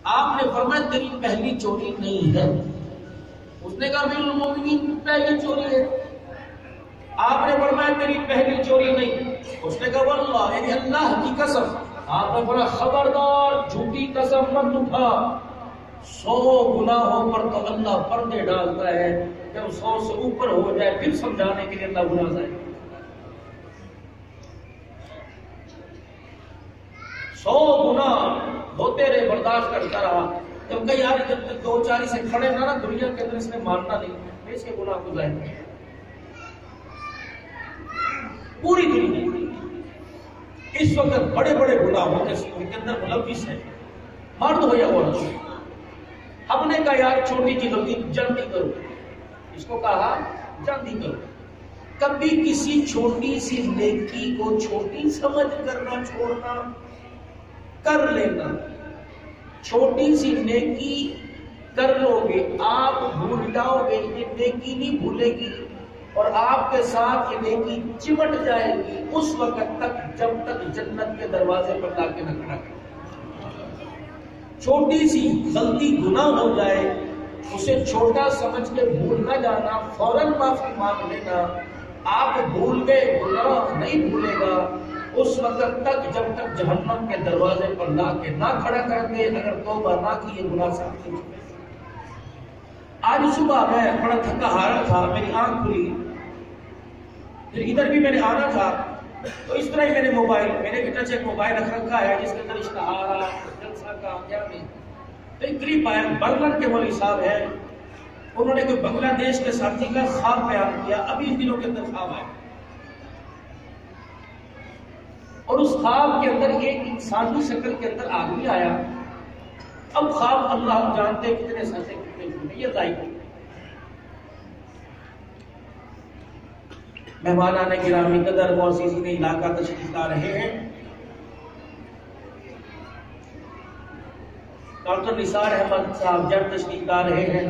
آپ نے فرمایا تیری پہلی چوری نہیں ہے. اس نے کہا امیر المومنین پہلی چوری ہے. آپ نے فرمایا تیری پہلی چوری نہیں. اس نے کہا واللہ یعنی اللہ کی قسم. آپ نے فرمایا خبردار جھوٹی قسم مت اٹھا. 100 گناہوں پر تو اللہ پردے ڈالتا ہے، جب 100 سے اوپر ہو جائے پھر سمجھانے کے لیے اللہ گناہ جائے. 100 گناہ ہوتے رہے، برداشت کرتا رہا. جب کہ یار جب تک 2-4 سے کھڑے نہ دنیا کے اندر اس نے ماننا نہیں، اس کے گناہ کو ظاہر کیا. پوری دنیا اس وقت بڑے بڑے گناہ ہوتے ہیں کے اندر ملوث ہے، مرد ہو یا عورت. ہم نے کہا یار چھوٹی سی غلطی جلدی کرو. اس کو کہا جلدی کرو. کبھی کسی چھوٹی سی نیکی کو چھوٹی سمجھ کرنا چھوڑنا، کر لینا. چھوٹی سی نیکی کر لو گے، آپ بھول جاؤ گے، یہ نیکی نہیں بھولے گی اور آپ کے ساتھ یہ نیکی چمٹ جائے گی اس وقت تک جب تک جنت کے دروازے پر لا کے نہ کھڑا کرے. چھوٹی سی غلطی گناہ ہو جائے، اسے چھوٹا سمجھ کے بھول نہ جانا، فوراً معافی مانگ لینا. آپ بھول گئے، گناہ نہیں بھولے گا اس وقت تک جب تک جہنم کے دروازے پر لا کے نہ کھڑا کر دے. اگر توبہ نہ کی یہ گناہ ساتھ نہیں. آج صبح میں بڑا تھکا ہارا تھا، میری آنکھ کھلی، پھر ادھر بھی میں نے آنا تھا تو اس طرح ہی میں نے موبائل، میں نے ٹچ ایک موبائل رکھ رکھا ہے جس کے اندر اشتہار جلسہ کا کیا نہیں. تو ایک کلپ آیا، برلن کے مولوی صاحب ہیں، انہوں نے کوئی بنگلہ دیش کے ساتھی کا خواب بیان کیا. ابھی اس دنوں کے اندر خواب آیا اور اس خواب کے اندر ایک انسانی شکل کے اندر آدمی آیا. اب خواب اللہ جانتے کتنے سچے کتنے جھوٹے، یہ دائی. مہمانان گرامی قدر معززین علاقہ تشریف لا رہے ہیں. ڈاکٹر نثار احمد صاحب جب تشریف لا رہے ہیں.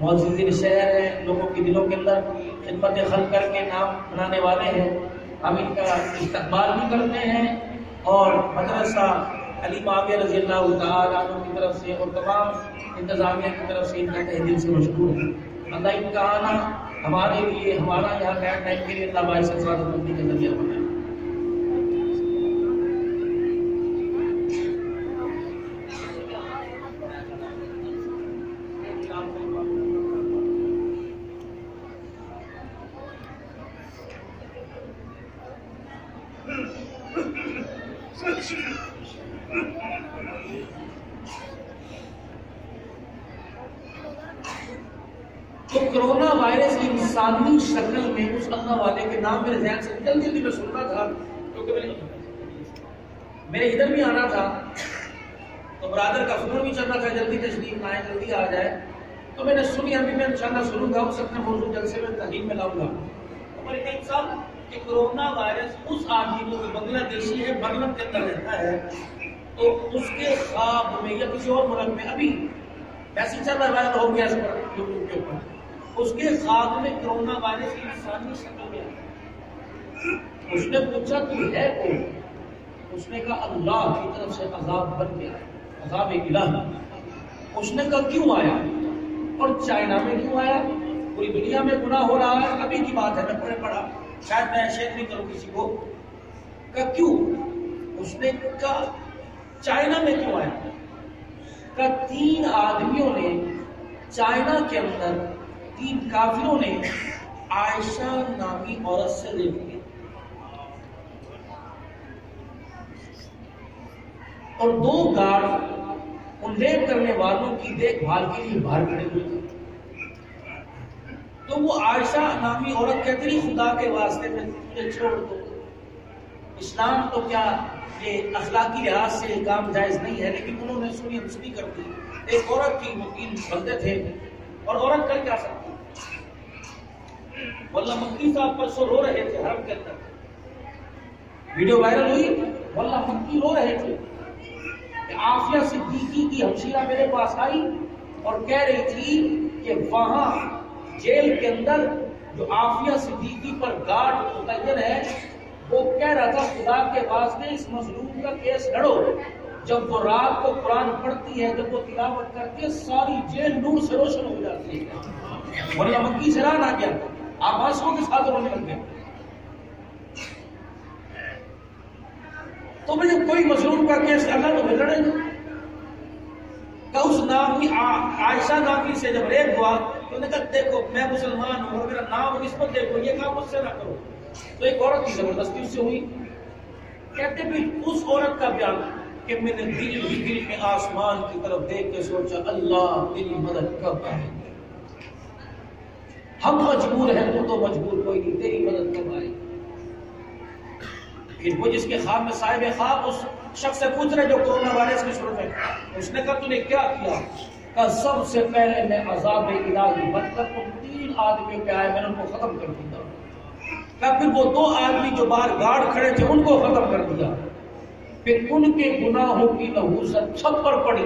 معززین شہر ہیں، لوگوں کے دلوں کے اندر خدمت خلق کر کے نام بنانے والے ہیں. ہم ان کا استقبال بھی کرتے ہیں اور مدرسہ علی معاویہ رضی اللہ تعالیٰ عنہ کی طرف سے اور تمام انتظامیہ کی طرف سے ان کا تہ دل سے مشکور ہے. اللہ ان کا آنا ہمارے لیے، ہمارا یہاں قیام ٹائم کے لیے اللہ باعث سعادت مندی کا ذریعہ بنائے. تو کرونا وائرس کی انسانی شکل میں اس اللہ والے کے نام میرے ذہن سے جلدی جلدی میں سننا تھا کیونکہ میرے ادھر بھی آنا تھا تو برادر کا فون بھی چل رہا تھا جلدی تشریف آئے، جلدی آ جائے. تو میں نے سنی، ابھی میں انشاءاللہ سنوں گا، اس اپنے موضوع جلسے میں تحریر میں لاؤں گا. ہمارے کئی صاحب کہ کرونا وائرس اس آدمی کو بنگلہ دیشی ہے، برلن کے اندر رہتا ہے، تو اس کے خواب میں یا کسی اور ملک میں ابھی ویسے چل رہا ہے، ہو گیا اس پر یوٹیوب کے اوپر، اس کے خواب میں کرونا وائرس کی انسانی شکل میں آیا. اس نے پوچھا تو ہے کون؟ اس نے کہا اللہ کی طرف سے عذاب بن گیا، عذاب الہی. اس نے کہا کیوں آیا اور چائنا میں کیوں آیا؟ پوری دنیا میں گناہ ہو رہا ہے، ابھی کی بات ہے، میں پڑھے پڑھا، شاید میں شیئر نہیں کروں کسی کو. کہا کیوں؟ اس نے کہا چائنا میں کیوں آیا؟ کہا 3 آدمیوں نے چائنا کے اندر، 3 کافروں نے عائشہ نامی عورت سے ریپ کیا اور 2 گارڈ ان ریپ کرنے والوں کی دیکھ بھال کے لیے باہر کھڑے ہوئے تھے. تو وہ عائشہ نامی عورت کہتی رہی خدا کے واسطے میں تجھے چھوڑ دو، اسلام تو کیا یہ اخلاقی لحاظ سے کام جائز نہیں ہے، لیکن انہوں نے سنی انسنی کر دی. ایک عورت تھی، وہ 3 بندے تھے اور عورت کر کیا سکتی. واللہ مکی صاحب پرسوں رو رہے تھے حرم کے اندر، ویڈیو وائرل ہوئی، واللہ مکی رو رہے تھے کہ عافیہ صدیقی کی ہمشیرہ میرے پاس آئی اور کہہ رہی تھی کہ وہاں جیل کے اندر جو عافیہ صدیقی پر گارڈ متعین ہے وہ کہہ رہا تھا خدا کے واسطے اس مظلوم کا کیس لڑو. جب وہ رات کو قرآن پڑھتی ہے، جب وہ تلاوت کرتی ہے، ساری جیل نور سے روشن ہو جاتی ہے، ورنہ مکی سے رہا نہ کیا آپ آنسوؤں کے ساتھ رونے لگ گئے۔ تو مجھے کوئی مظلوم کا کیس اللہ تو لڑے گا کہ اس نامی عائشہ نامی سے جب ریپ ہوا تو نے کہا دیکھو میں مسلمان ہوں اور میرا نام نسبت دیکھو، یہ کام مجھ سے نہ کرو۔ تو ایک عورت کی زبردستی اس سے ہوئی، کہتے بھی اس عورت کا بیان کہ میں نے دل میں آسمان کی طرف دیکھ کے سوچا اللہ تیری مدد کب آئے گی، ہم مجبور ہیں تو مجبور کوئی نہیں، تیری مدد کب آئے گی۔ پھر وہ جس کے خواب میں صاحب خواب اس شخص سے پوچھ رہے جو کورونا وائرس کی صورت ہے، اس نے کہا تو نے کیا کیا؟ کہ سب سے پہلے میں عذاب الہی بن کر ان 3 آدمیوں پہ آئے، میں نے ان کو ختم کر دیا۔ کہ پھر وہ 2 آدمی جو باہر گارڈ کھڑے تھے ان کو ختم کر دیا، پھر ان کے گناہوں کی نحوست چھت پر پڑی،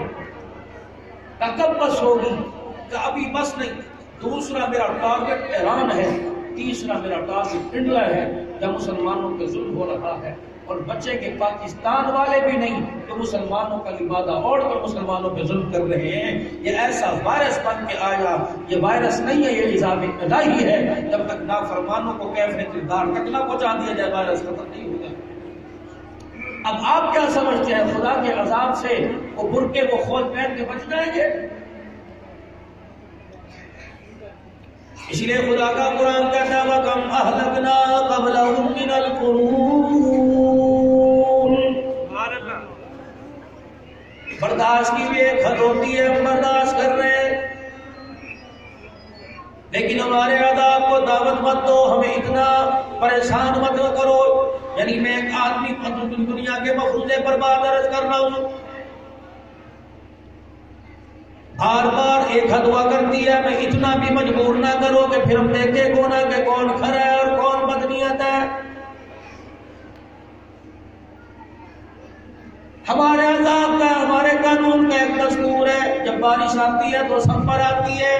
کہ کب بس ہوگی؟ کہ ابھی بس نہیں، دوسرا میرا ٹارگٹ ایران ہے، تیسرا میرا ٹارگٹ انڈیا ہے جہاں مسلمانوں پہ ظلم ہو رہا ہے، اور بچے کے پاکستان والے بھی نہیں تو مسلمانوں کا لبادہ اوڑھ کر مسلمانوں پہ ظلم کر رہے ہیں۔ یہ ایسا وائرس بن کے آیا، یہ وائرس نہیں ہے، یہ عذاب الہی ہے۔ جب تک نافرمانوں کو کیفر کردار تک نہ پہنچا دیا جائے وائرس ختم نہیں ہوگا۔ اب آپ کیا سمجھتے ہیں خدا کے عذاب سے وہ برقعے کو کھول پہن کے بچ جائیں گے؟ اس لیے خدا کا قرآن کہتا ہے وَكَمْ أَهْلَكْنَا قَبْلَهُم مِّنَ الْقُرُونِ، برداشت کی بھی ایک حد ہوتی ہے، ہم برداشت کر رہے ہیں، لیکن ہمارے عذاب کو دعوت مت دو، ہمیں اتنا پریشان مت کرو۔ یعنی میں ایک آدمی دنیا کے مفروضے پر بات عرض کر رہا ہوں، بار بار ایک حد ہوا کرتی ہے، میں اتنا بھی مجبور نہ کرو کہ پھر ہم دیکھیں کونا کہ کون کھرا ہے اور کون بدنیت ہے۔ ہمارے عذاب کا، ہمارے قانون کا ایک دستور ہے، جب بارش آتی ہے تو سب پر آتی ہے،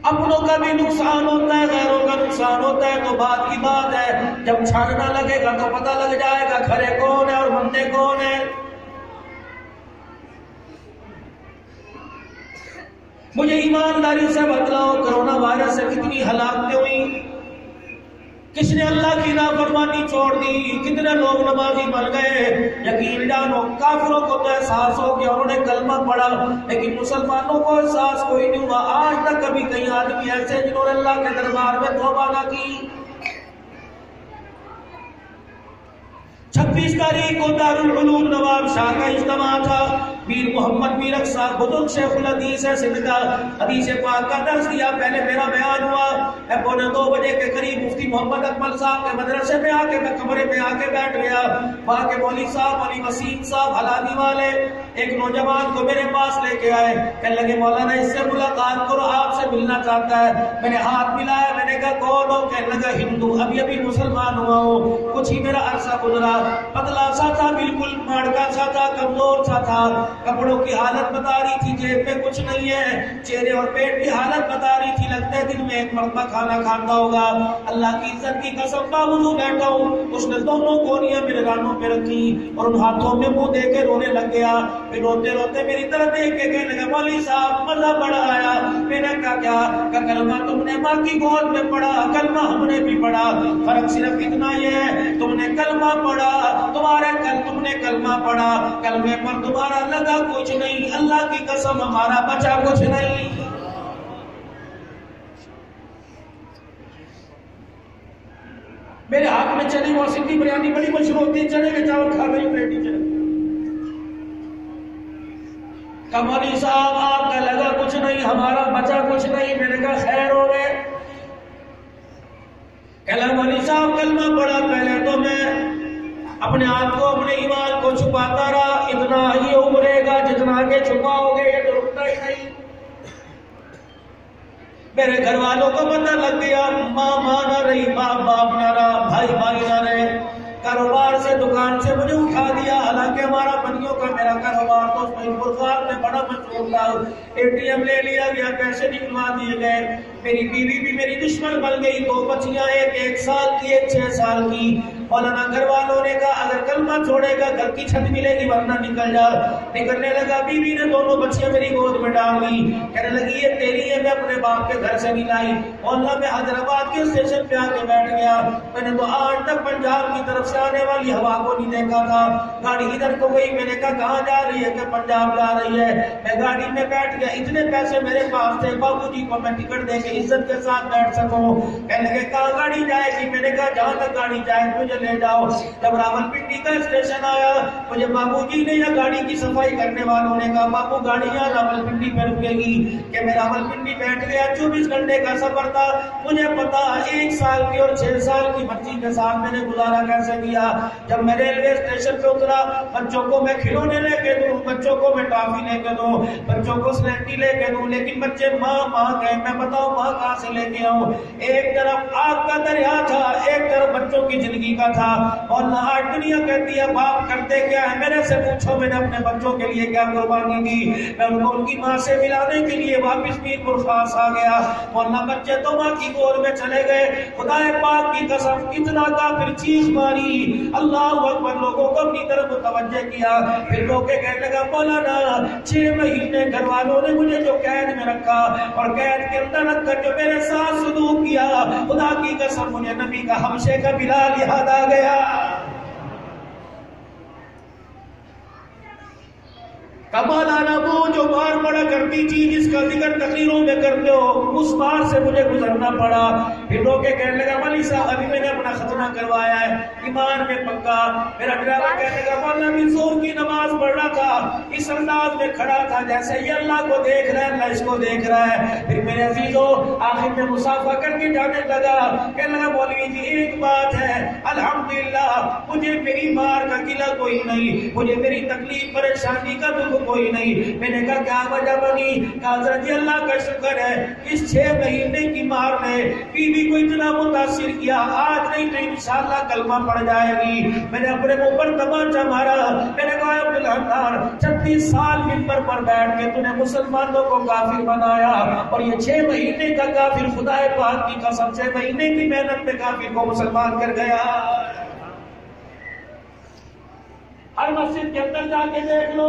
اپنوں کا بھی نقصان ہوتا ہے، غیروں کا نقصان ہوتا ہے، تو بات کی بات ہے جب چھاننا لگے گا تو پتہ لگ جائے گا کھرے کون ہے اور بندے کون ہیں۔ مجھے ایمانداری سے بتلاؤ کرونا وائرس سے کتنی ہلاکتیں ہوئی؟ کس نے اللہ کی نافرمانی چھوڑ دی؟ کتنے لوگ نمازی بن گئے؟ یقین جانو کافروں کو تو احساس ہو گیا، انہوں نے کلمہ پڑھا، لیکن مسلمانوں کو احساس کوئی نہیں ہوا۔ آج تک کبھی کئی آدمی ایسے جنہوں نے اللہ کے دربار میں توبہ نہ کی۔ 26 تاریخ کو دارالعلوم نواب شاہ کا اجتماع تھا، پیر محمد میر اقصی بزرگ شیخ الحدیث ہے سندھ کا، حدیث پاک کا درس دیا۔ پہلے میرا بیان ہوا، میں 1:45 بجے کے قریب مفتی محمد اکمل صاحب کے مدرسے میں آ کے میں کمرے میں آ کے بیٹھ گیا۔ وہاں کے مولوی صاحب علی وسیم صاحب حلادی والے ایک نوجوان کو میرے پاس لے کے آئے، کہنے لگے مولانا اس سے ملاقات کرو، آپ سے ملنا چاہتا ہے۔ میں نے ہاتھ ملایا، میں نے کہا کون ہو؟ کہنے لگا ہندو، ابھی ابھی مسلمان ہوا ہوں، کچھ ہی میرا عرصہ گزرا، پتلا سا تھا، بالکل ماڑکا سا تھا، کمزور سا تھا، کپڑوں کی حالت بتا رہی تھی، جیب میں کچھ نہیں ہے، چہرے اور پیٹ کی حالت بتا رہی تھی، لگتا ہے دن میں 1 مرتبہ کھانا کھاتا ہوگا۔ اللہ کی عزت کی قسم باوضو بیٹھا ہوں، اس نے دونوں کونیاں میرے رانوں پہ رکھی اور ان ہاتھوں میں منہ دے کے رونے لگ گیا۔ پھر روتے روتے میری طرف دیکھ کے کہنے لگا مولوی صاحب مزہ بڑا آیا۔ میں نے کہا کیا؟ کہ کلمہ تم نے ماں کی گود میں پڑھا، کلمہ ہم نے بھی پڑھا، فرق صرف اتنا یہ ہے تم نے کلمہ پڑھا، تم نے کلمہ پڑھا، کلمے پر تمہارا لگا کچھ نہیں، اللہ کی قسم ہمارا بچا کچھ نہیں۔ میرے ہاتھ میں چنے اور سندھی بریانی بڑی مشہور ہوتی ہے، چنے کے چاول کھا گئی پلیٹی چنے۔ کمالی صاحب آپ کا لگا کچھ نہیں، ہمارا بچا کچھ نہیں۔ میں نے کہا خیر ہو گئے۔ کمالی صاحب کلمہ پڑھا، پہلے تو میں اپنے آپ کو اپنے ایمان کو چھپاتا رہا، اتنا ہی ابھرے گا جتنا آگے چھپاؤ گے، یہ تو رکتا ہی نہیں۔ میرے گھر والوں کو پتہ لگ گیا، ماں نہ رہی، باپ نہ رہا، بھائی نہ رہے، کاروبار سے دکان سے مجھے اٹھا دیا، حالانکہ ہمارا بنیوں کا میرا کاروبار تو فرقان میں بڑا مشہور تھا۔ ATM لے لیا گیا، پیسے نکلوا دیے گئے، میری بیوی بھی میری دشمن بن گئی، 2 بچیاں، ایک 1 سال کی، ایک 6 سال کی۔ مولانا گھر والوں نے کہا اگر کلمہ چھوڑے گا گھر کی چھت ملے گی ورنہ نکل جا. نکلنے لگا. بیوی نے دونوں بچیاں میری گود میں ڈال دی. کہنے لگی یہ تیری ہے, میں اپنے باپ کے گھر سے نہیں لائی. مولانا میں حیدرآباد کے اسٹیشن پہ آ کے بیٹھ گیا. میں نے تو آج تک پنجاب کی طرف سے آنے والی ہوا کو نہیں دیکھا تھا. گاڑی ادھر کو گئی. میں نے کہا کہاں جا رہی ہے؟ کہ پنجاب جا رہی ہے. میں گاڑی میں بیٹھ گیا. اتنے پیسے میرے پاس تھے بابو جی کو میں ٹکٹ دے کے عزت کے ساتھ بیٹھ سکوں. کہنے لگے کہاں گاڑی جائے گی؟ میں نے کہا جہاں تک گاڑی جائے مجھے لے جاؤ. جب راولپنڈی کا اسٹیشن آیا مجھے بابو جی نے یا گاڑی کی صفائی کرنے والوں نے کہا بابو گاڑی یہاں راولپنڈی پہ رکے گی. کہ میں راولپنڈی بیٹھ گیا. 24 گھنٹے کا سفر تھا. مجھے پتا 1 سال کی اور 6 سال کی بچی کے ساتھ میں نے گزارا کیسے کیا. جب میں ریلوے اسٹیشن پہ اترا بچوں کو میں کھلونے لے کے دوں, بچوں کو میں ٹافی لے کے دوں, بچوں کو سلیٹی لے کے دوں, لیکن بچے ماں کہیں. میں بتاؤں ماں کہاں سے لے کے آؤں؟ ایک طرف آگ کا دریا تھا, ایک طرف بچوں کی زندگی کا تھا. اور نہ آج دنیا کہتی ہے باپ کرتے کیا ہے. میرے سے پوچھو میں نے اپنے بچوں کے لیے کیا قربانی دی. میں ان کو ان کی ماں سے ملانے کے لیے واپس میر پرخاص آ گیا. اور نہ بچے تو ماں کی گود میں چلے گئے. خدا پاک کی قسم اتنا کافر چیخ ماری, اللہ اکبر, لوگوں کو اپنی طرف متوجہ کیا. پھر لوگ کہنے لگا مولانا 6 مہینے گھر والوں نے مجھے جو قید میں رکھا اور قید کے اندر رکھ کر جو میرے ساتھ سلوک کیا, خدا کی قسم مجھے نبی کا حبشے کا بلال یاد آ گیا. کمالانا وہ جو مار پڑا کرتی تھی جس کا ذکر تقریروں میں کرتے ہو, اس مار سے مجھے گزرنا پڑا. پھر لوگ کہنے لگا مولوی صاحب ابھی میں نے اپنا ختنہ کروایا ہے, ایمان میں پکا. میرا ڈرائیور کہنے لگا مولانا بھی زور کی نماز پڑھ رہا تھا, اس انداز میں کھڑا تھا جیسے یہ اللہ کو دیکھ رہا ہے, اللہ اس کو دیکھ رہا ہے. پھر میرے عزیزوں آخر میں مسافہ کر کے جانے لگا. کہنے لگا مولوی جی ایک بات ہے, الحمدللہ مجھے میری مار کا گلہ کوئی نہیں, مجھے میری تکلیف پریشانی کا دکھ کوئی نہیں. میں نے کہا کیا وجہ بنی؟ کہا حضرت اللہ کا شکر ہے اس 6 مہینے کی مار نے بیوی کو اتنا متاثر کیا, آج نہیں تو انشاءاللہ کلمہ پڑ جائے گی. میں نے اپنے منہ پر تمانچہ مارا. میں نے کہا عبدالحمدان 36 سال ممبر پر بیٹھ کے تو نے مسلمانوں کو کافر بنایا, اور یہ 6 مہینے کا کافر خدا پاک کی قسم 6 مہینے کی محنت میں کافر کو مسلمان کر گیا. ہر مسجد کے اندر جا کے دیکھ لو,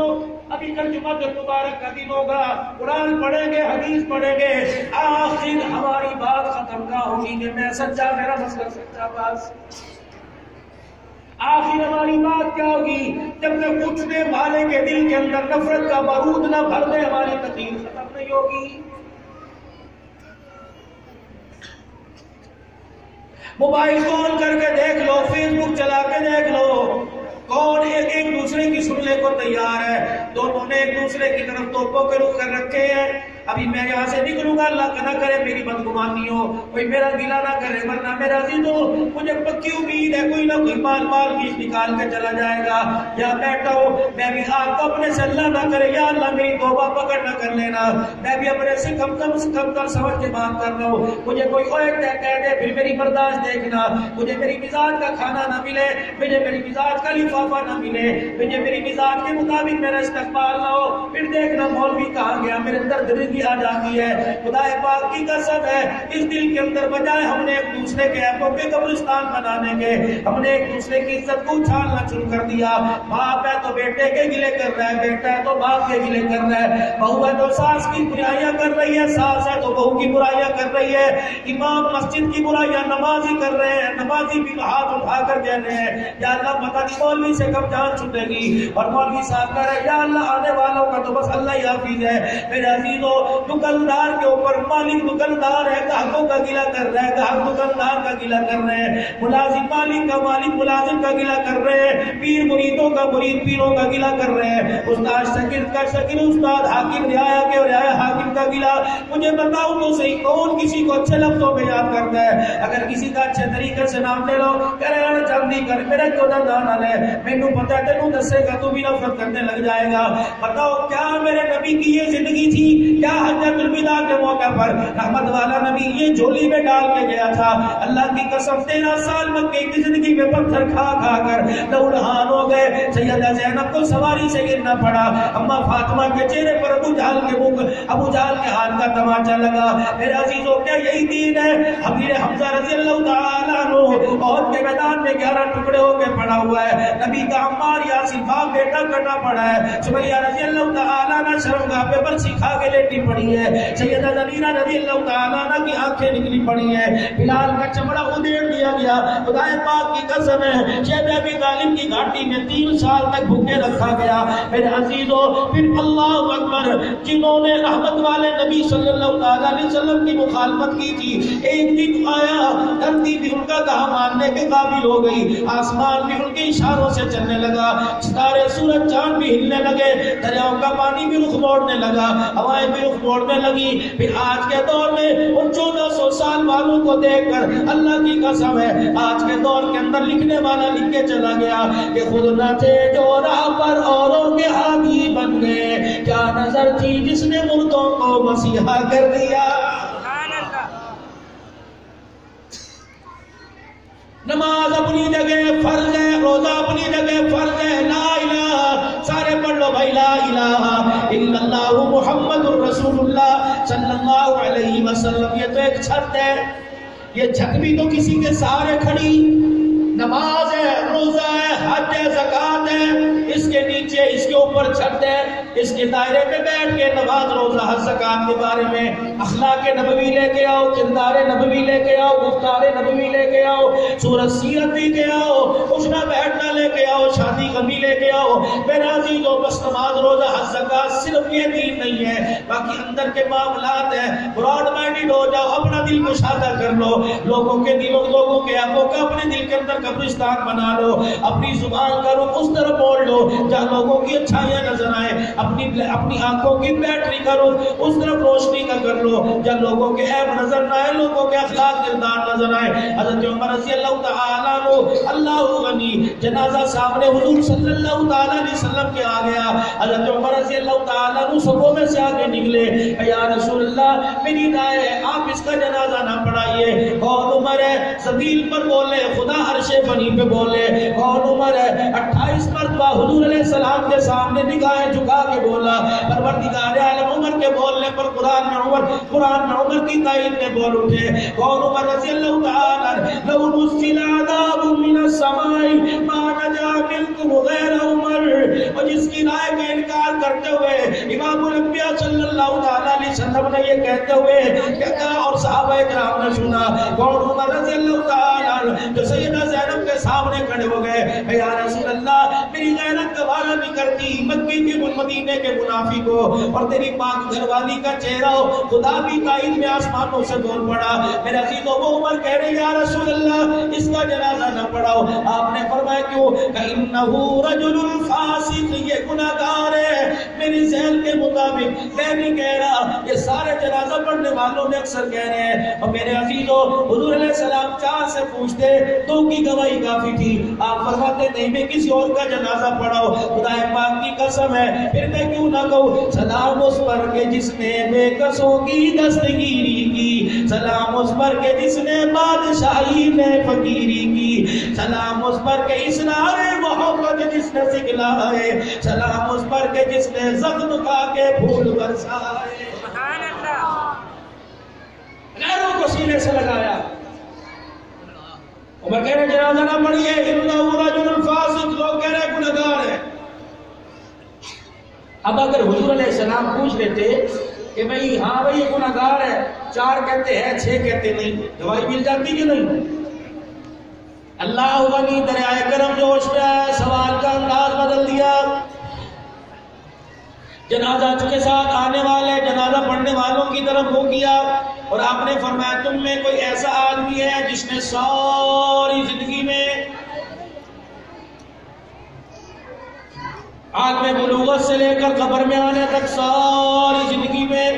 ابھی کل جمعہ مبارک کا دن ہوگا, قرآن پڑھیں گے, حدیث پڑھیں گے, آخر ہماری بات ختم کا ہوگی کہ میں سچا, میرا مسئلہ سچا. بس آخر ہماری بات کیا ہوگی؟ جب تک پوچھنے والے کے دل کے اندر نفرت کا بارود نہ بھر دے ہماری تکلیف ختم نہیں ہوگی. موبائل کال کر کے دیکھ لو, فیس بک چلا کے دیکھ لو, کون ایک دوسرے کی سننے کو تیار ہے. دونوں نے ایک دوسرے کی طرف توپوں کے رخ کر رکھے ہیں. ابھی میں یہاں سے نکلوں گا, اللہ کا نہ کرے میری بدگمانی ہو, کوئی میرا گلا نہ کرے, ورنہ میرا عزیزو مجھے پکی امید ہے کوئی نہ کوئی مال بیچ نکال کے چلا جائے گا. یا بیٹھا ہوں میں بھی آپ کو اپنے سے اللہ نہ کرے, یا اللہ میری توبہ پکڑ نہ کر لینا, میں بھی اپنے سے کم کم سمجھ کے بات کر رہا ہوں. مجھے کوئی اور کہہ دے پھر میری برداشت دیکھنا, مجھے میری مزاج کا کھانا نہ ملے, مجھے میری مزاج کا لفافہ نہ ملے, مجھے میری مزاج کے مطابق میرا استقبال نہ ہو, پھر دیکھنا مولوی کہاں گیا, میرے اندر دردی آ جاتی ہے. خدا پاک کی قسم ہے اس دل کے اندر بجائے ہم نے ایک دوسرے کے ایپوں پہ قبرستان بنانے کے, ہم نے ایک دوسرے کی عزت کو اچھالنا شروع کر دیا. باپ ہے تو بیٹے کے گلے کر رہا ہے, بیٹا ہے تو باپ کے گلے کر رہا ہے, بہو ہے تو ساس کی برائیاں کر رہی ہے, ساس ہے تو بہو کی برائیاں کر رہی ہے, امام مسجد کی برائیاں نمازی کر رہے ہیں, نمازی بھی ہاتھ اٹھا کر کہہ رہے ہیں یا اللہ پتہ نہیں مولوی سے کب جان چھوٹے گی, اور مولوی صاحب کہہ رہے یا اللہ آنے والوں کا تو بس اللہ ہی حافظ ہے. میرے عزیزو دکاندار کے اوپر مالک دکاندار ہے, گاہکوں کا گلہ کر رہا ہے, گاہک دکاندار کا گلہ کر رہے ہیں, ملازم مالک کا مالک ملازم کا گلہ کر رہے ہیں, پیر مریدوں کا مرید پیروں کا گلہ کر رہے ہیں, استاد شاگرد کا شاگرد استاد, حاکم رعایا کے رعایا حاکم کا گلہ. مجھے بتاؤ تو صحیح کون کسی کو اچھے لفظوں میں یاد کرتا ہے؟ اگر کسی کا اچھے طریقے سے نام لے لو, کہہ رہے ہیں جلدی کر, میرے کیوں نہ لے, مینوں پتہ ہے تینوں دسے گا تو بھی نفرت کرنے لگ جائے گا. بتاؤ کیا میرے نبی کی یہ زندگی تھی؟ کیا حجۃ الوداع کے موقع پر رحمت والا نبی یہ جھولی میں ڈال کے گیا تھا؟ اللہ کی قسم 13 سال مکے کی زندگی میں پتھر کھا کر لہولہان ہو گئے. سیدہ زینب کو سواری سے گرنا پڑا, اما فاطمہ کے چہرے پر ابو جہل کے ہاتھ کا تماچا لگا. میرے عزیزوں کیا یہی دین ہے؟ حضرت حمزہ رضی اللہ تعالیٰ عنہ عہد کے میدان میں 11 ٹکڑے ہو کے پڑا ہوا ہے. نبی کا عمار یاسر باپ بیٹا کٹا پڑا ہے. سمیہ رضی اللہ تعالیٰ عنہ شرمگاہ پہ برسی کھا کے لیٹی پڑی ہے. سیدہ زمینہ رضی اللہ تعالیٰ عنہ کی آنکھیں نکلی پڑی ہیں. بلال کا چمڑا ادھیڑ دیا گیا. خدا پاک کی قسم ہے شیخ ابی طالب کی گھاٹی میں 3 سال تک بھوکے رکھا گیا. میرے عزیزو پھر اللہ اکبر جنہوں نے رحمت والے نبی صلی اللہ علیہ وسلم کی مخالفت کی تھی ایک دن آیا دھرتی بھی ان کا کہا ماننے کے قابل ہو گئی. آسمان بھی ان کے اشاروں سے چلنے لگا. ستارے سورج چاند بھی ہلنے لگے. دریاؤں کا پانی بھی رخ موڑنے لگا. ہوائیں بھی رخ موڑنے لگی. پھر آج کے دور میں ان 1400 سال والوں کو دیکھ کر اللہ کی قسم ہے آج کے دور کے اندر لکھنے والا لکھ کے چلا گیا کہ خود نہ تھے جو راہ پر اوروں کے حامی بن گئے. کیا نظر تھی جس نے مردوں کو مسیحا کر دیا. نماز اپنی جگہ فرض ہے, روزہ اپنی جگہ فرض ہے. لا الہ سارے پڑھ لو بھائی, لا الہ الا اللہ محمد الرسول اللہ صلی اللہ علیہ وسلم. یہ تو ایک چھت ہے, یہ چھت بھی تو کسی کے سہارے کھڑی. نماز ہے, روزہ ہے, حج ہے, زکات ہے, اس کے نیچے اس کے اوپر چھت ہے. اس کے دائرے میں بیٹھ کے نماز, روزہ, حج, زکات کے بارے میں اخلاق نبوی لے کے آؤ, کردار نبوی لے کے آؤ, گفتار نبوی لے کے آؤ, سورت سیرت لے کے آؤ, اٹھنا بیٹھنا لے کے آؤ, شادی غمی لے کے آؤ. میرے عزیزو بس نماز, روزہ, حج, زکات صرف یہ دین نہیں ہے, باقی اندر کے معاملات ہیں. براڈ مائنڈڈ ہو جاؤ, اپنا دل کشادہ کر لو, لوگوں کے دلوں, لوگوں کے آنکھوں کا اپنے دل کے اندر قبرستان بنا لو. اپنی زبان کا رخ اس طرح موڑ لو جہاں لوگوں کی اچھائیاں نظر آئے. اپنی آنکھوں کی بیٹری کا رخ اس طرف روشنی کا کر لو جہاں لوگوں کے عیب نظر نہ آئے, لوگوں کے اخلاق کردار نظر آئے. حضرت عمر رضی اللہ تعالیٰ عنہ, اللہ غنی, جنازہ سامنے حضور صلی اللہ تعالیٰ علیہ وسلم کے آ گیا. حضرت عمر رضی اللہ تعالیٰ عنہ صفوں میں سے آگے نکلے. یا رسول اللہ میری رائے ہے آپ اس کا جنازہ نہ پڑھائیے. کون عمر ہے زمین پر بولے, خدا عرش بنی پہ بولے. کون عمر ہے 28 مرتبہ حضور علیہ السلام کے سامنے نگاہیں جھکا کے بولا. پروردگار عالم عمر کے بولنے پر قرآن میں عمر کی تائید میں بول اٹھے. کون عمر رضی اللہ تعالی لو نزل عذاب من السماء ما نجا منكم غیر عمر. اور جس کی رائے کا انکار کرتے ہوئے امام الانبیاء صلی اللہ تعالی علیہ وسلم نے یہ کہتے ہوئے کہا اور صحابہ کرام نے سنا. کون عمر رضی اللہ تعالی جو سیدہ زینب کے سامنے کھڑے ہو گئے, یا رسول اللہ میری غیرت گوارا نہیں کرتی مکی کے مدینے کے منافق کو, اور تیری پاک گھر والی کا چہرہ خدا بھی تائید میں آسمانوں سے بول پڑا. میرے عزیزو وہ عمر کہہ رہے یا رسول اللہ اس کا جنازہ نہ پڑھاؤ. آپ نے فرمایا کیوں؟ کہ رجل فاسق, یہ گناہگار ہے. میری ذہن کے مطابق میں نہیں کہہ رہا, یہ سارے جنازہ پڑھنے والوں نے اکثر کہہ رہے ہیں. اور میرے عزیزو حضور علیہ السلام 4 سے پوچھتے 2 کی گواہی کافی تھی. آپ فرماتے نہیں میں کسی اور کا جنازہ پڑھاؤ. خدا پاک کی قسم ہے پھر میں کیوں نہ کہوں سلام اس پر کے جس نے بے کسوں کی دستگیری کی, سلام اس پر کے جس نے بادشاہی میں فقیری کی, سلام اس پر کے اسرار محبت جس نے سکھلائے, سلام اس پر کے جس نے زخم کھا کے پھول برسائے. غیروں کو سینے سے لگایا. عمر کہہ رہے جنازہ نہ پڑھیے, انہو رجل فاسق, لوگ کہہ رہے گناہگار ہے. اب اگر حضور علیہ السلام پوچھ لیتے کہ بھئی ہاں بھئی یہ گناہگار ہے, 4 کہتے ہیں 6 کہتے نہیں, گواہی مل جاتی کہ نہیں؟ اللہ غنی دریائے کرم جوش میں آیا, سوال کا انداز بدل دیا. جنازہ کے ساتھ آنے والے جنازہ پڑھنے والوں کی طرف منہ کیا اور آپ نے فرمایا تم میں کوئی ایسا آدمی ہے جس نے ساری زندگی میں عالم بلوغت سے لے کر قبر میں آنے تک ساری زندگی میں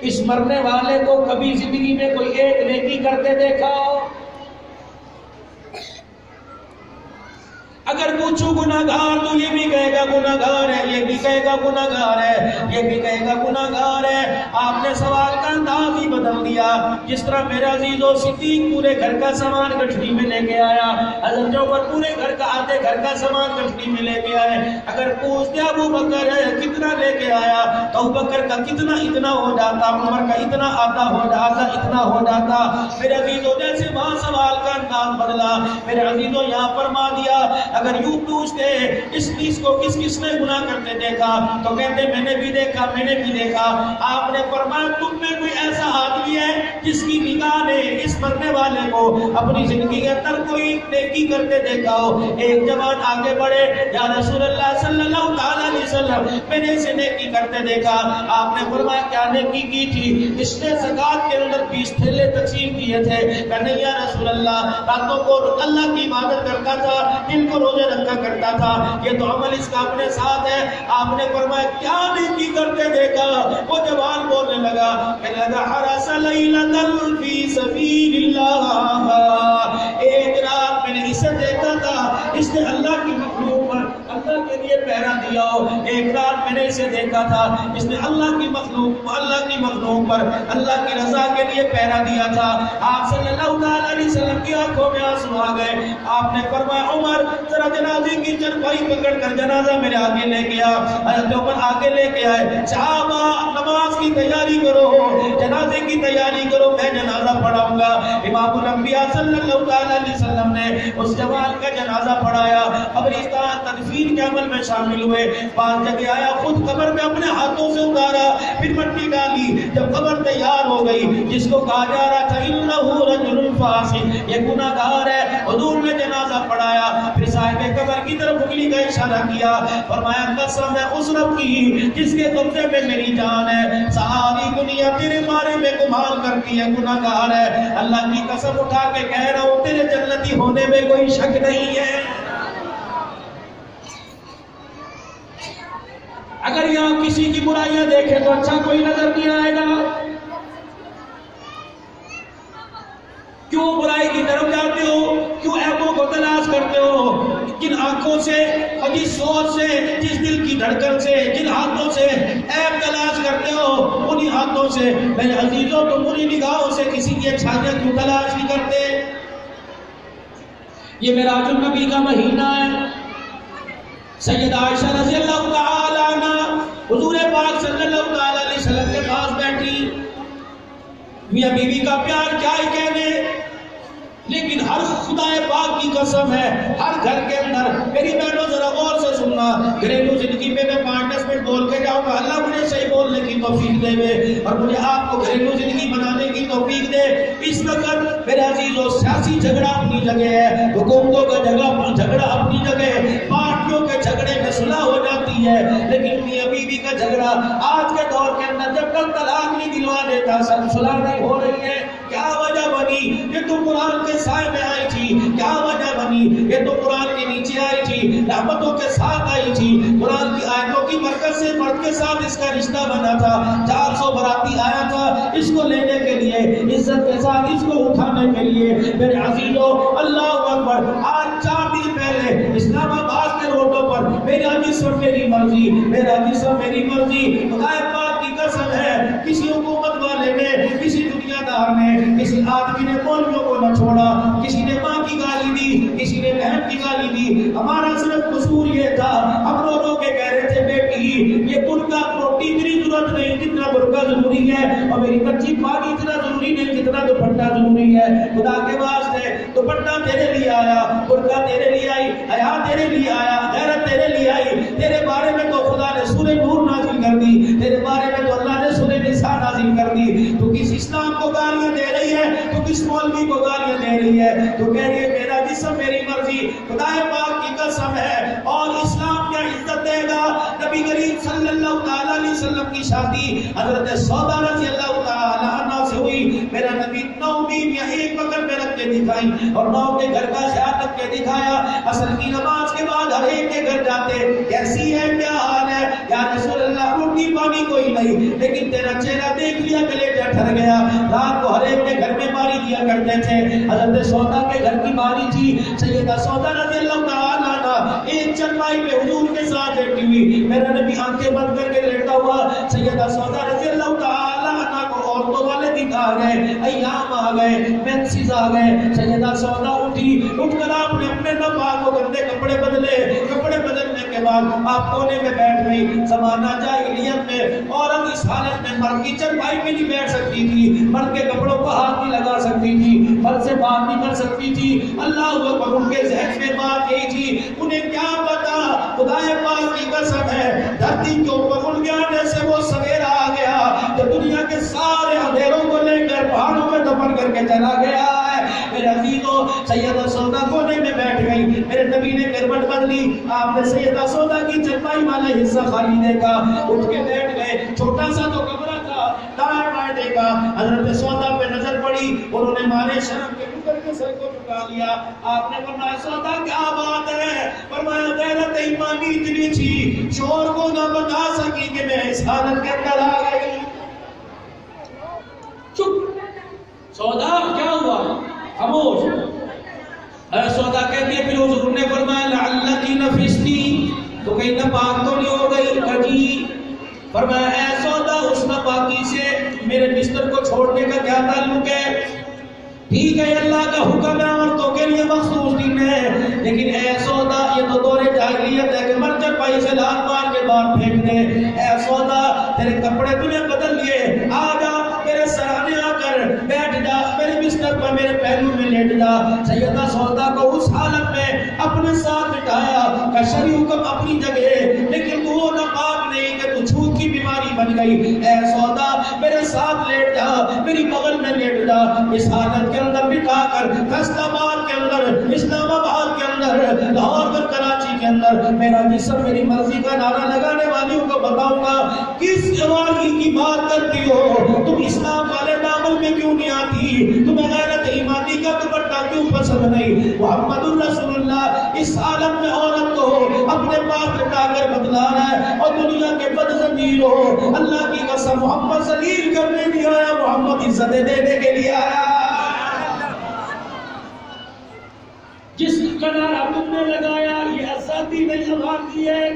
اس مرنے والے کو کبھی زندگی میں کوئی ایک نیکی کرتے دیکھا؟ اگر پوچھے پوچھوں گناہگار تو یہ بھی کہے گا گناہگار ہے، یہ بھی کہے گا گناہگار ہے، یہ بھی کہے گا گناہگار ہے۔ آپ نے سوال کا انداز ہی بدل دیا۔ جس طرح میرے عزیزو صدیق پورے گھر کا سامان گٹھڑی میں لے کے آیا، حضرت عمر پورے گھر کا آدھے گھر کا سامان گٹھڑی میں لے کے آئے۔ اگر پوچھتے ابو بکر کتنا لے کے آیا تو ابو بکر کا کتنا اتنا ہو جاتا، عمر کا اتنا آدھا ہو جاتا، اتنا ہو جاتا۔ میرے عزیزو جیسے وہاں سوال کا انداز بدلا، میرے عزیزو یہاں فرما دیا اگر یوں پوچھتے اس چیز کو کس کس نے گناہ کرتے دیکھا تو کہتے میں نے بھی دیکھا، میں نے بھی دیکھا۔ آپ نے فرمایا تم میں کوئی ایسا آدمی ہے جس کی نگاہ نے اس مرنے والے کو اپنی زندگی کے اندر کوئی نیکی کرتے دیکھا ہو؟ ایک جوان آگے بڑھے، یا رسول اللہ صلی اللہ علیہ وسلم میں نے اسے نیکی کرتے دیکھا۔ آپ نے فرمایا کیا نیکی کی تھی؟ اس نے زکات کے اندر 20 تھیلے تقسیم کیے تھے۔ کہ نہیں یا رسول اللہ، راتوں کو اللہ کی عبادت کرتا تھا، دن کو روزے رکھا کرتا تھا، یہ تو عمل اس کا اپنے ساتھ ہے۔ آپ نے فرمایا کیا نیکی کرتے دیکھا؟ وہ جوان بولنے لگا، کہنے لگا حرس لیلۃ فی سبیل اللہ، ایک رات میں نے اسے دیکھا تھا اس نے اللہ کی مخلوق پر اللہ کے لیے پہرا دیا ہو۔ ایک رات میں نے اسے دیکھا تھا اس نے اللہ کی مخلوق پر اللہ کی رضا کے لیے پہرا دیا تھا۔ آپ صلی اللہ علیہ وسلم کی آنکھوں میں آنسو آ گئے۔ آپ نے فرمایا عمر ذرا جنازے کی چرپائی پکڑ کر جنازہ میرے آگے لے کے آ۔ حضرت عمر آگے لے کے آئے، صحابہ نماز کی تیاری کرو، جنازے کی تیاری کرو، میں جنازہ پڑھاؤں گا۔ امام الانبیاء صلی اللہ علیہ وسلم نے اس جوان کا جنازہ پڑھایا، قبرستان تدفین کے عمل میں شامل ہوئے۔ بعض جگہ آیا خود قبر میں اپنے ہاتھوں سے اتارا، پھر مٹی ڈالی۔ جب قبر تیار ہو گئی، جس کو کہا جا رہا تھا انہ رجل فاسق، یہ گناہگار ہے، حضور نے جنازہ پڑھایا۔ پھر صاحب قبر کی طرف انگلی کا اشارہ کیا، فرمایا قسم ہے اس رب کی جس کے قبضے میں میری جان ہے، ساری دنیا تیرے بارے میں گمان کرتی ہے گناہگار ہے، اللہ کی قسم اٹھا کے کہہ رہا ہوں تیرے جنتی ہونے میں کوئی شک نہیں ہے۔ اگر یہاں کسی کی برائیاں دیکھے تو اچھا کوئی نظر نہیں آئے گا۔ کیوں برائی کی طرف جاتے ہو؟ کیوں عیبوں کو تلاش کرتے ہو؟ جن آنکھوں سے، جس سوچ سے، جس دل کی دھڑکن سے، جن ہاتھوں سے عیب تلاش کرتے ہو، انہی ہاتھوں سے میرے عزیزوں تم انہی نگاہوں سے کسی کی اچھائیاں کیوں تلاش نہیں کرتے؟ یہ معراج النبی کا مہینہ ہے۔ سیدہ عائشہ رضی اللہ تعالی عنہ حضور پاک صلی اللہ علیہ وسلم کے پاس بیٹھی، میاں بیوی کا پیار کیا ہی کہنے، لیکن ہر خدا پاک کی قسم ہے ہر گھر کے اندر، میری بہنوں ذرا غور سے سننا، گھریلو زندگی میں 5-10 منٹ بول کے جاؤں گا، اللہ مجھے صحیح بولنے کی توفیق دے وے اور مجھے آپ کو گھریلو زندگی بنانے کی توفیق دے۔ اس وقت میرے عزیزوں سیاسی جھگڑا اپنی جگہ ہے، حکومتوں کا جھگڑا اپنی جگہ ہے، پارٹیوں کے جھگڑے میں صلح ہو جاتی ہے، لیکن میاں بیوی کا جھگڑا آج کے دور کے اندر جب تک طلاق نہیں دلوا دیتا صلح نہیں ہو رہی ہے۔ کیا وجہ بنی؟ یہ تو قرآن کے سائے میں آئی تھی۔ کیا وجہ بنی؟ یہ تو قرآن کے نیچے آئی تھی، رحمتوں کے ساتھ آئی تھی، قرآن کی آیتوں کی برکت سے مرد کے ساتھ اس کا رشتہ بنا تھا، 400 براتی آیا تھا اس کو لینے کے لیے، عزت کے ساتھ اس کو اٹھانے کے لیے۔ میرے عزیزوں اللہ اکبر، آج 4 دن پہلے اسلام آباد کے روڈوں پر میرا جسم میری مرضی، میرا جسم میری مرضی، خدا پاک کی قسم ہے کسی حکومت والے نے، کسی دنیا دار نے، کسی آدمی نے مولویوں کو نہ چھوڑا، کسی نے ماں کی گالی دی، کسی نے بہن کی گالی دی۔ ہمارا صرف قصور یہ تھا، ہم رو رو کے کہہ رہے تھے بیٹی یہ برقع روٹی اتنی ضرورت نہیں جتنا برقع ضروری ہے، اور میری بچی پانی اتنا ضروری نہیں جتنا دوپٹہ ضروری ہے۔ خدا کے واسطے دوپٹہ تیرے لیے آیا، برقع تیرے لیے آئی، حیا تیرے لیے آیا، غیرت تیرے لیے آئی۔ تیرے بارے میں تو خدا نے سورہ نور نازل کر دی، تیرے بارے میں تو اللہ نے سورہ نساء نازل کر دی۔ تو کس اسلام کو گالیاں دے رہی ہے، تو کس مولوی کو گالیاں دے رہی ہے، تو کہہ رہی ہے میرا جسم میری مرضی۔ خدا پاک کی قسم ہے، اور اسلام کیا عزت دے گا؟ نبی کریم صلی اللہ علیہ وسلم کی شادی حضرت سودا رضی اللہ تعالی عنہ سے ہوئی۔ میرا نبی 9 بیویاں ایک بغل میں رکھ کے دکھائی اور 9 کے گھر کا خیال رکھ کے دکھایا۔ عصر کی نماز کے بعد ہر ایک کے گھر جاتے، کیسی ہے، کیا حال ہے؟ یا رسول اللہ روٹی پانی کوئی نہیں، لیکن تیرا چہرہ دیکھ لیا کلیجہ ٹھر گیا۔ رات کو ہر ایک کے گھر میں باری دیا کرتے تھے۔ حضرت سودا کے گھر کی باری تھی، سیدہ سودا رضی اللہ تعالی عنہ ایک چرپائی پہ حضور کے ساتھ لیٹی ہوئی میرا نبی آنکھیں بند کر کے لیٹا ہوا. سیدہ سودا رضی اللہ تعالی عنہ کو عورتوں والے دن آ گئے, ایام آ گئے, مینسز آ گئے. سیدہ سودا اٹھی, اٹھ کر آپ نے اپنے ناپاک و گندے کپڑے بدلے. کپڑے بدلنے کے بعد آپ کونے میں بیٹھ گئی. زمانہ جاہلیت میں عورت اس حالت میں مرد کی چرپائی میں نہیں بیٹھ سکتی تھی, مرد کے کپڑوں کو ہاتھ نہیں لگا سکتی تھی, مرد سے بات نہیں کر سکتی تھی. اللہ اکبر, ان کے ذہن میں بات یہی تھی, انہیں کیا پتا خدائے پاک کی قسم ہے دھرتی کے اوپر ان کے آنے سے وہ سویرا آ گیا جو دنیا کے سارے اندھیروں کو لے کر پہاڑوں میں دفن کر کے چلا گیا ہے. میرے عزیزوں, سیدہ سودا کونے میں بیٹھ گئی. میرے نبی نے کروٹ بدلی. آپ نے سیدہ سودا کی چرپائی والا حصہ خالی دیکھا, اٹھ کے بیٹھ گئے. چھوٹا سا تو کمرہ تھا, دائیں بائیں دیکھا. حضرت سودا پہ نظر پڑی, انہوں نے مارے شرم کے اوپر کے سر کو جھکا لیا. آپ نے فرمایا سودا کیا بات ہے؟ فرمایا غیرت ایمانی اتنی تھی شور کو نہ بتا سکی کہ میں اس حالت کے اندر آ گئی. چپ. سودا کیا ہوا؟ خاموش. سودا کہتی ہے پھر حضور نے فرمایا لعلکی نفستی, تو کہیں ناپاک تو نہیں ہو گئی؟ کجی. فرمایا اے سودا, اس ناپاکی سے میرے بستر کو چھوڑنے کا کیا تعلق ہے؟ ٹھیک ہے اللہ کا حکم ہے, عورتوں کے لیے مخصوص دن ہے, لیکن اے سودا یہ تو دور جاہلیت ہے کہ مر چرپائی سے لات مار کے باہر پھینک دے. اے سودا تیرے کپڑے تمہیں بدل لیے, آ جا میرے سرانے آ کر بیٹھ جا, میرے بستر پر میرے پہلو میں لیٹ جا. سیدہ سودا کو اس حالت میں اپنے ساتھ بٹھایا کہ شرعی حکم اپنی جگہ, لیکن تو وہ ناپاک نہیں کہ تو چھوت کی بیماری بن گئی. اے سودا میرے ساتھ لیٹ جا, میری بغل میں لیٹ جا. اس حالت کے اندر بٹھا کر فیصل آباد کے اندر, اسلام آباد کے اندر, لاہور اور کراچی کے اندر میرا جسم میری مرضی کا نعرہ لگانے والیوں کو بتاؤں گا کس والی کی بات کرتی ہو تم, اسلام والے دامن میں کیوں نہیں آتی, تمہیں غیرت ایمانی کا دوپٹہ کیوں پسند نہیں. محمد رسول اللہ اس عالم میں عورت کو اپنے پاس لٹا کر بدلا رہا ہے اور دنیا کے بد ضمیر ہو. اللہ کی قسم محمد ذلیل کرنے نہیں آیا, محمد عزت دینے کے لیے آیا. جس کا نعرہ تم نے لگایا یہ آزادی نہیں آبادی ہے.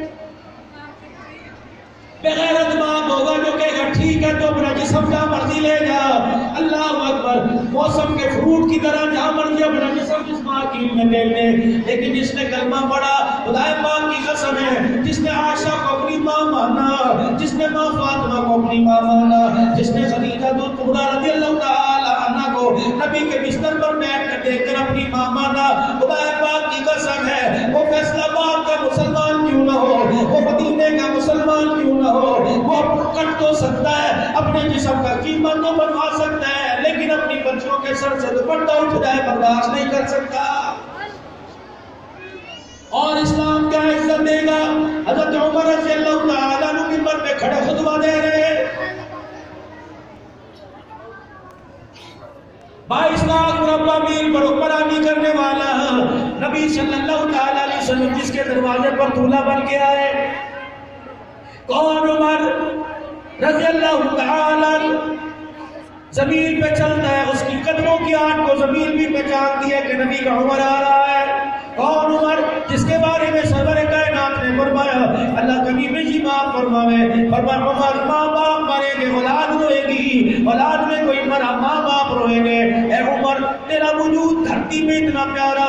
بغیرت باپ ہوگا جو کہے گا ٹھیک ہے تو اپنا جسم جہاں مرضی لے جا. اللہ اکبر, موسم کے فروٹ کی طرح جہاں مرضی اپنا جسم جس حکیم میں دے لے. لیکن جس نے کلمہ پڑھا خدائے پاک کی قسم ہے, جس نے عائشہ کو اپنی ماں مانا, جس نے ماں فاطمہ کو اپنی ماں مانا, جس نے خدیجہ کبریٰ رضی اللہ تعالی عنہا کو نبی کے بستر پر بیٹھ کر دیکھ کر اپنی ماں مانا, خدائے پاک کی قسم ہے وہ فیصل آباد کا مسلمان کیوں نہ ہو, وہ مدینے کا مسلمان کیوں نہ ہو, وہ کٹ تو سکتا ہے, اپنے جسم کا قیمت تو بنوا سکتا ہے, لیکن اپنی بچوں کے سر سے دوپٹہ اٹھ جائے برداشت نہیں کر سکتا. اور اسلام کیا عزت دے گا. حضرت عمر رضی اللہ تعالیٰ عنہ منبر پہ کھڑے خطبہ دے رہے, 22 لاکھ مربع میل پر حکمرانی کرنے والا نبی صلی اللہ تعالیٰ علیہ وسلم جس کے دروازے پر دولہا بن کے آئے. کون؟ عمر رضی اللہ تعالی. زمین پہ چلتا ہے, اس کی قدموں کی آٹھ کو زمین بھی پہچانتی ہے کہ نبی کا عمر آ رہا ہے. کون؟ عمر جس کے بارے میں سرور کائنات نے فرمایا اللہ کبھی بھی جی معاف فرماوے, فرمایا عمر ماں باپ مریں گے اولاد روئے گی, اولاد میں کوئی مرا ماں باپ روئیں گے. اے عمر تیرا وجود دھرتی میں اتنا پیارا,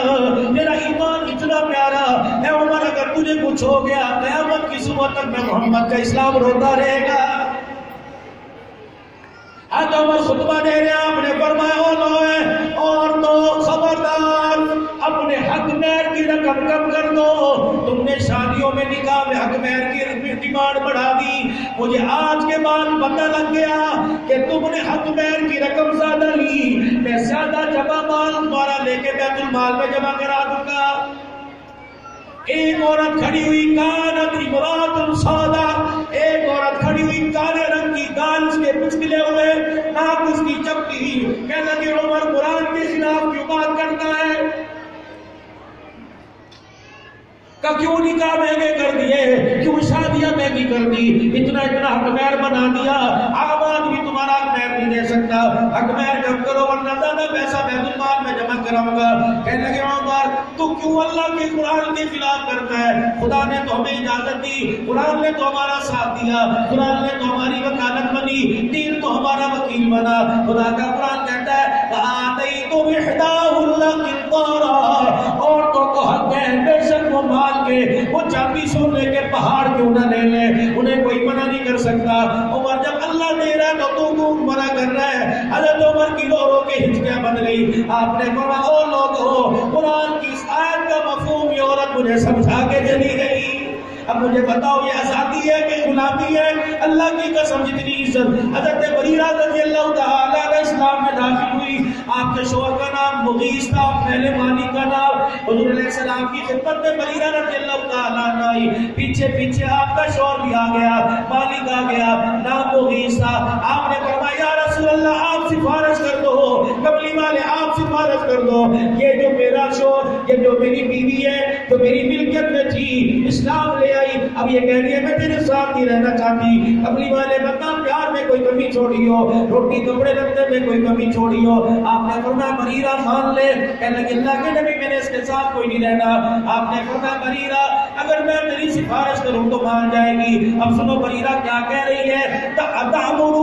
تیرا ایمان اتنا پیارا, اے عمر اگر تجھے کچھ ہو گیا قیامت کی صبح تک میں محمد کا اسلام روتا رہے گا. حضرت عمر خطبہ دے رہے, آپ نے فرمایا اور تو خبردار اپنے حق مہر کی رقم کم کر دو. تم نے شادیوں میں نکاح میں حق مہر کی ڈیمانڈ بڑھا دی, مجھے آج کے بعد پتہ لگ گیا کہ تم نے حق مہر کی رقم زیادہ لی, میں زیادہ جمع مال تمہارا لے کے بیت المال میں جمع کرا دوں گا. ایک عورت کھڑی ہوئی کانت امرات سودا, ایک عورت کھڑی ہوئی کالے رنگ کی, گال اس کے پچھلے ہوئے, ناک اس کی چپٹی, کہتا کہ عمر قرآن کے خلاف کیوں بات کرتا ہے, کہ کیوں نکاح مہنگے کر دیے, کیوں شادیاں مہنگی کر دی, اتنا حق مہر بنا دیا, آباد بھی تمہارا حق مہر نہیں دے سکتا، حق مہر کم کرو ورنہ زیادہ پیسہ بیت المال میں جمع کراؤں گا۔ کہنے لگے عمر تو کیوں اللہ کے قرآن کے خلاف کرتا ہے؟ خدا نے تو ہمیں اجازت دی، قرآن نے تو ہمارا ساتھ دیا، قرآن نے تو ہماری وکالت بنی، دین تو ہمارا وکیل بنا۔ خدا کا قرآن کہتا ہے آتیتم احداہن قنطارا، عورتوں کو حق ہے بے شک وہ مال کے وہ چاندی سونے کے پہاڑ کیوں نہ لے لے، انہیں کوئی منع نہیں کر سکتا۔ عمر جب اللہ دے رہا ہے تو کیوں منع کر رہا ہے؟ حضرت عمر کی رو رو کے ہچکیاں بن گئی۔ آپ نے فرمایا او لوگ ہو، قرآن کی اس آیت کا مفہوم یہ عورت مجھے سمجھا کے چلی گئی، اب مجھے بتاؤ یہ آزادی ہے کہ غلامی ہے؟ اللہ کی قسم جتنی عزت حضرت بریرہ رضی اللہ تعالیٰ عنہ اسلام میں داخل ہوئی، آپ کے شوہر کا نام مغیث تھا، پہلے مالی کا نام، حضور علیہ السلام کی خدمت میں بریرہ رضی اللہ تعالیٰ عنہ آئی، پیچھے پیچھے آپ کا شوہر بھی آ گیا، مالک آ گیا، نام مغیث تھا۔ آپ نے فرمایا یا رسول اللہ آپ سفارش کر دو، کملی والے آپ سفارش کر دو، یہ جو میرا شوہر، یہ جو میری بیوی ہے جو میری ملکیت میں تھی اسلام لے آئی، اب یہ کہہ رہی ہے میں تیرے ساتھ نہیں رہنا چاہتی، کملی والے بندہ پیار میں کوئی کمی چھوڑی ہو، روٹی کپڑے رکھنے میں کوئی کمی چھوڑی ہو۔ آپ نے فرمایا بریرہ مان لے، کہنے لگے اللہ کے نبی میں نے اس کے ساتھ کوئی نہیں رہنا۔ آپ نے فرمایا بریرہ اگر میں تیری سفارش کروں تو مان جائے گی۔ اب سنو بریرہ کیا کہہ رہی ہے، تَأْمُرُ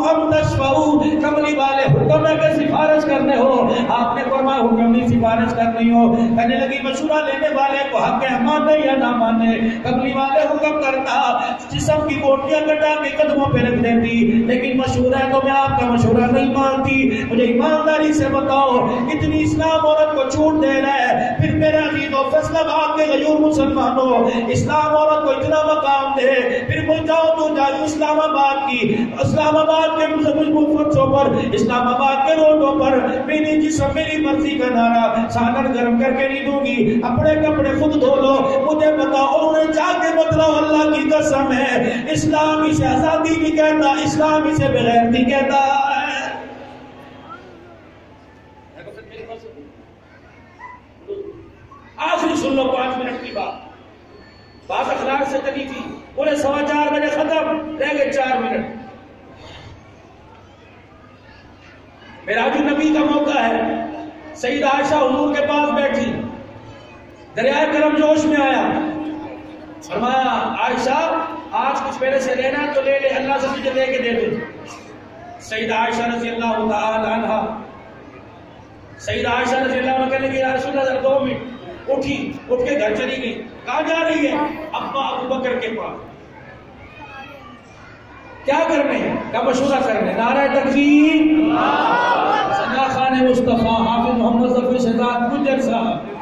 أَمْ تَشْفَعُ، کملی والے حکم ہے کہ سفارش کرنے ہو۔ آپ نے فرمایا حکم نہیں سفارش کرنی ہو۔ کہنے لگی مشورہ لینے والے کو حق ہے مانے یا نہ مانے، کملی والے حکم کرتا جسم کی بوٹیاں کٹا کے قدموں پہ رکھ دیتی، لیکن مشورہ ہے تو میں آپ کا مشورہ نہیں مانتی۔ مجھے ایمانداری سے بتاؤ اتنی اسلام عورت کو چھوٹ دے رہا ہے، پھر میرا عزیز و فیصلہ بات کے غیور مسلمانوں اسلام عورت کو اتنا مقام دے، پھر مجھ جاؤ تو جاؤ اسلام آباد کی، اسلام آباد کے مفرچوں پر، اسلام آباد کے روڈوں پر میری جسم میری مرضی کا نعرہ سالن گرم کر کے نہیں دوں گی، اپنے کپڑے خود دھو لو، مجھے بتاؤ انہیں جا کے بتلاؤ اللہ کی قسم ہے اسلام اسے آزادی نہیں کہتا، اسلام اسے بغیرتی کہتا ہے۔ آخری سن لو 5 منٹ کی بات اخلاق سے چلی تھی، انہیں 4:15 بجے ختم، رہ گئے 4 منٹ۔ معراج النبی کا موقع ہے، سیدہ عائشہ حضور کے پاس بیٹھی، دریائے کرم جوش میں آیا، فرمایا عائشہ آج کچھ میرے سے لینا تو لے لے، اللہ سے مجھے لے کے دے دے۔ سیدہ عائشہ رضی اللہ تعالی عنہ، سیدہ عائشہ رضی اللہ عنہ کہنے لگی یا رسول اللہ 2 منٹ، اٹھی اٹھ کے گھر چلی گئی۔ کہاں جا رہی ہے؟ ابا ابو بکر کے پاس۔ کیا کرنے؟ کیا مشورہ کرنے؟ نعرہ تکبیر، ثنا خان مصطفیٰ، حافظ محمد ظفر شہزاد گجر صاحب